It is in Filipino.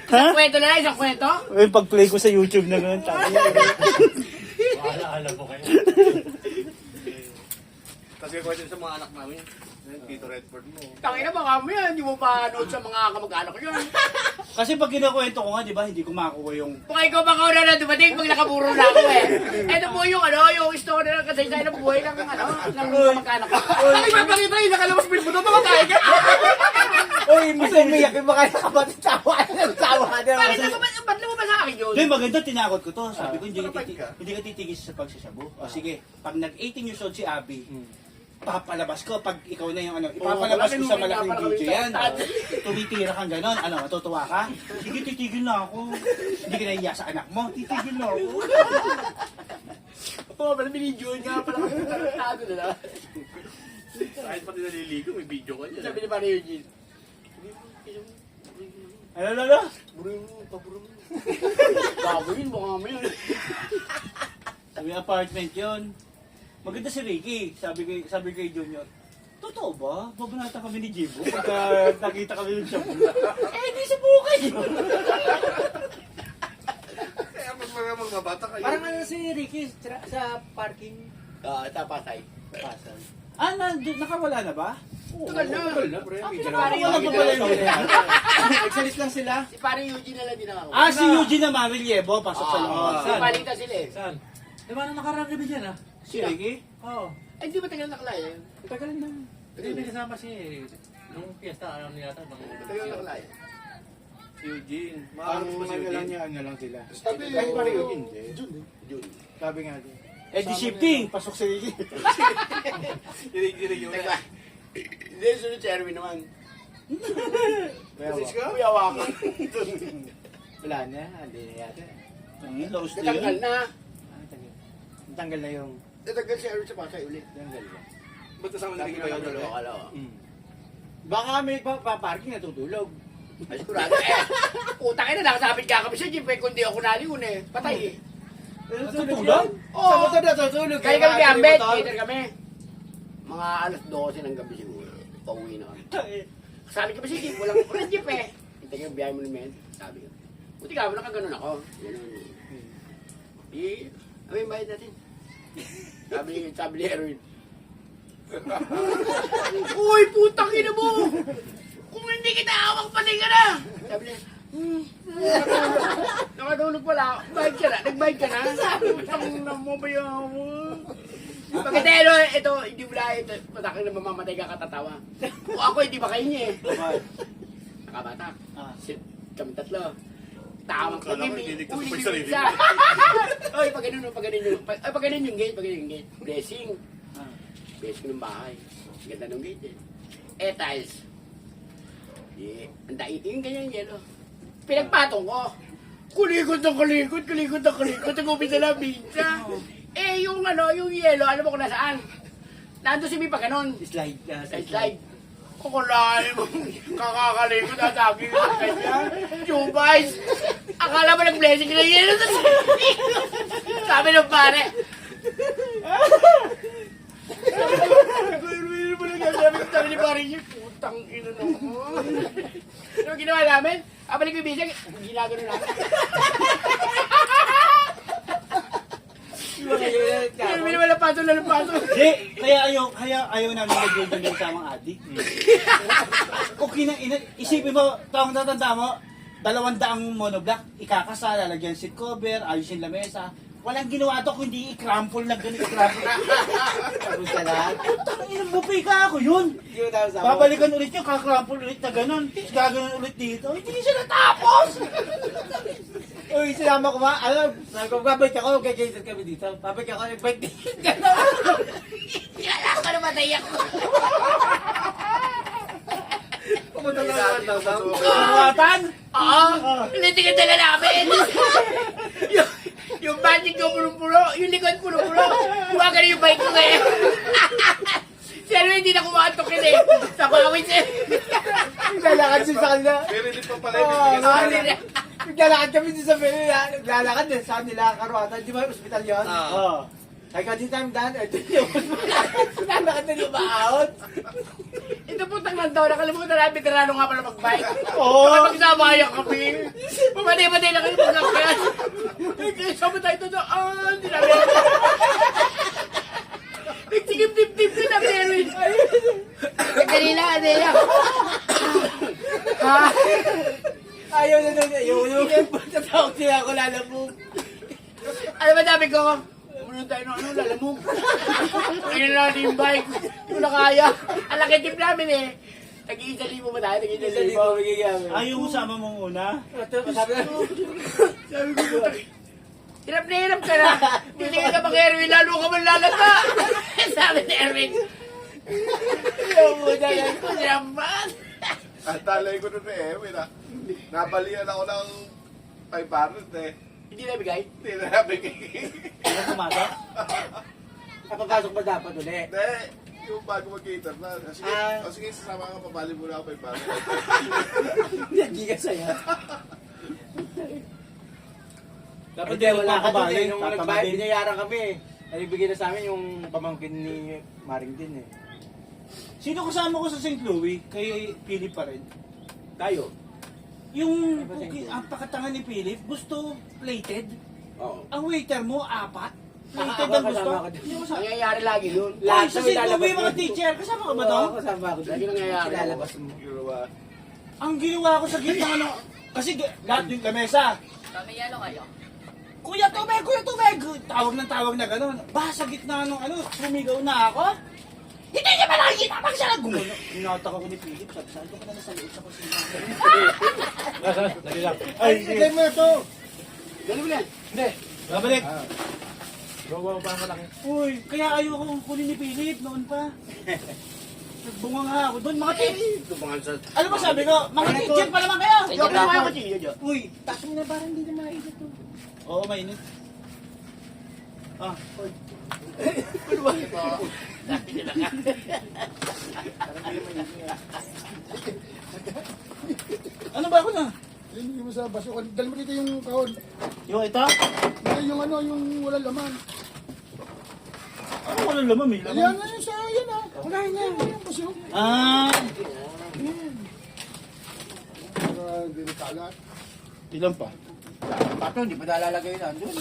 Isang kwento na lang, isang kwento? Yung pag-play ko sa YouTube na gano'n, tayo. Alam mo kayo. Kasi kwento sa mga anak namin. Tito Redford mo. Tangina ba kami yan? Hindi mo pa nood sa mga kamag-anak ko yun. Kasi pag kinakwento ko nga, di ba, hindi ko makuha yung... Kung ikaw ba kauna na dumating pag nakaburo na ako eh. Ito po yung yung story ng kasaysayan ng buhay ng ng kamag-anak ko. Ang ipapakita yung nakalabas mo ito, tumatay ka. Uy, mas umiyak yung mga kapatid. Tawa na. Ba't lumabas sa akin yun? Hindi, maganda, tinakot ko to. Sabi ko, hindi ka titigil sa pagsasabu. O sige, pag nag-18 years old si Abby, papalabas ko pag ikaw na yung ipapalabas ko sa malaking video yan. Tumitira kang gano'n, matutuwa ka? Sige, titigil na ako. Hindi ka nahiya sa anak mo, titigil na ako. Oo, pala binidyoan nga pala kasi tarantado na lang. Kahit pati naliligo, may video ka dyan. Sabi ni Mario Eugene, Ano? burin mo, paburin mo. Gagawin mo kami yun. May apartment yon. Maganda si Ricky, sabi kay Junior. Totoo ba? Babanata kami ni Jibo pagka nakita kami yung shabu. Hindi sa bukay. Kaya mas mga bata kayo. Parang ano si Ricky sa parking. Tapasay. Pasal. Nakawala na ba? Tagal na. pre. Nakawala pa pala yun. Nagsalis lang sila. Si Pare Eugene na lang din ako. Si Eugene na Mariliebo, pasok sa loob. Si Palita sila eh. Saan? Di ba na nakarang gabi dyan Si Ricky? Oo. Ay, di ba tagal nakalaya? Tagal na. Hindi may kasama siya eh. Nung piyesta, alam niya yata. Tagal nakalaya. Si Eugene. Parang Makakaroon ba si ano lang Eugene? niya, ano lang sila. Sabi Kahit parang yun, June. Sabi nga din. Di shifting, pasok si Ricky. Dinig yun. Hindi, sunod si Erwin naman. Kasi ka? Kuya Wakan. Wala na, hindi na yata. Lost Natanggal yun. na. Tanggal na yung... Natanggal si Erwin sa Pasay ulit. Tanggal na. Ba't kasama na Ricky ba yung dalawa? Kalawa. Baka kami pa-parking natutulog. Ay, sigurado eh. Puta ka na, nakasabit ka kami sa jeep eh. Kundi ako naliun eh. Patay eh. Natutulog? Oo. Sa motor natutulog. Kaya kami gambit. Cater kami. Mga alas 12 ng gabi siguro. Pauwi na kami. Kasali kami sa jeep. Walang jeep eh. Hinta ka, biyahe mo naman. Sabi ko. Buti ka, nakaganon ako. Ganun. Ano yung bayad natin? Sabi ni Erwin. Uy, putang ina mo! Kung hindi kita awang, patay ka na! Sabi niya, nakatulog pala. Bayad ka na? Nagbayad ka na? Putang ina mo ba yan mo? Pagkatelo, ito, hindi mo lang ito. Patakang na mamamatay ka katatawa. Kung ako, hindi ba kayo niya eh? Nakabatak. Kami tatlo. Tawang ko, Kala ko hindi nililigtas mo yung sarili. Oy, pag ganun yung gate. Blessing. Blessing ng bahay. Ganda ng gate eh. Tiles. Ang daing yung ganyan yelo. Pinagpatong ko. Kulikot. Nagupit na lang pizza. Yung yelo, alam mo kung nasaan? Nandun si Mi pa ganun. Slide. Kukulain mo. Kakakalikot at aking kanya. Yung guys. Akala mo nag-blessing na yelo. Sabi ng pare. Sabi ni pare niya, putang ina naman. Ano ginawa namin? Abalik ko yung bisag, ginagano namin. Hindi naman lapato. Hindi, kaya ayaw namin nag-join yung tamang adik. Kung isipin mo, taong tatanda mo, 200 monoblock, ikakasa, lalagyan seat cover, ayusin lamesa. Walang ginawa to kundi i-crumple na gano'n, Tapos na lahat. Tangin mo, ka ako yun. Hindi ko tapos ako. Babalikan ulit yung kakrampol ulit na gano'n. Gaganon ulit dito. Hindi siya natapos. Uy, sinama ko ba? Sabi ko, babalik ako, kay Jason kami dito. Babalik ako, nagbalik din. Kala ko na matay ako. Pumunta na ako daw. Kawatan? Oo, hindi ka dala namin. Yung magic ko puro-puro, yung likod puro-puro. Huwag yung bike ko ngayon. Siyempre hindi na kumakantokin eh. Sa pawis eh. Naglalakad siya sa kanila. Pero hindi pa pala. Naglalakad kami din sa Manila. Naglalakad din sa kanila, Karuatan. Di ba yung ospital yun? Oo. Ay, kasi time daan. Ito yung ospital. Naglalakad na yung maahot. Ito putang lantaw, nakalimutan na veterano nga pala mag-bike. Oo. Magsamayan kami. Pamatay-matay na kayo magkakayat. Eh, sama tayo doon. Hindi namin. Nagtigip-tip-tip ko na Mary. Kanina, Adela. Ha? Ayaw na doon. Yung pagkatawag siya ako lalamog. Ano ba sabi ko? Pumunod tayo ng lalamog. Ayun na natin yung bike. Hindi ko na kaya. Ang laki tip namin eh. Tag-1,000 ba tayo? Isa Tag-1,000. di ba magiging Ayaw mo sama mo muna. Sabi na. Sabi ko, hirap na hirap ka na. Hindi ka pa kay Erwin, lalo ka man lalata. Sabi ni Erwin. Yung muna yan ko naman. Ang talay ko nun eh, Erwin ah. Nabalian ako ng 500 eh. Hindi na bigay. Hindi na nabigay. Ano pumasok? Kapagpasok ba dapat ulit? Hindi, yung bago mag-cater na. Sige, Ah. sige, sasama ka, papali muna ako 500. Hindi ka saya. Dapat Hindi, wala ka doon eh. Nung Tatama nagbayad, din. binayaran kami. Naibigay na sa amin yung pamangkin ni Maring din eh. Sino kasama ko sa St. Louis? Kay Philip pa rin. Tayo? Yung Ano ba St. Louis? ang pakatanga ni Philip, gusto plated. Oo. Ang waiter mo, 4. Plated Ako ang gusto. kasama ka din. Hindi mo sa... Nangyayari lagi yun. Lahat Ay, sa na St. ilalabas Louis, mga mo. teacher, kasama ka ba Oo, doon? kasama ako Lagi nangyayari. Ilalabas mo. Ginawa. Ang ginawa ko sa gitna ano, kasi lahat yung lamesa. Mamaya kayo. Kuya Tumeg! Tawag na gano'n. Ba, sa gitna ng ano, sumigaw na ako. Hindi niya ba nakikita pag siya gumuno? Hinatak ako ni Philip, sabi saan ko pa na nasa loob sa kusina. Dali lang. Ay, sige mo ito. Ganun mo yan. Hindi. Babalik. Gawa pa ang malaki. Uy, kaya ayoko kunin ni Philip noon pa. Nagbunga nga ako doon, mga teacher. Tumangan sa... Ano ba sabi ko? Mga teacher pa naman kayo. Joke lang ako siya, joke. Uy, taas mo na parang hindi na mainit to. Oo, mainit. Ah, uy. Ano ba ito? Sabi nila ka. Ano ba ako na? Hindi mo sa baso. Dali mo dito yung kahon. Yung ito? Hindi, yung ano, yung walang laman. Ano wala laman, may Yan laman. na yung sa, yan ah. Wala na yung baso. Ah, Para hindi na kalat. ilan pa? Pato, hindi pa nalalagay na. Doon.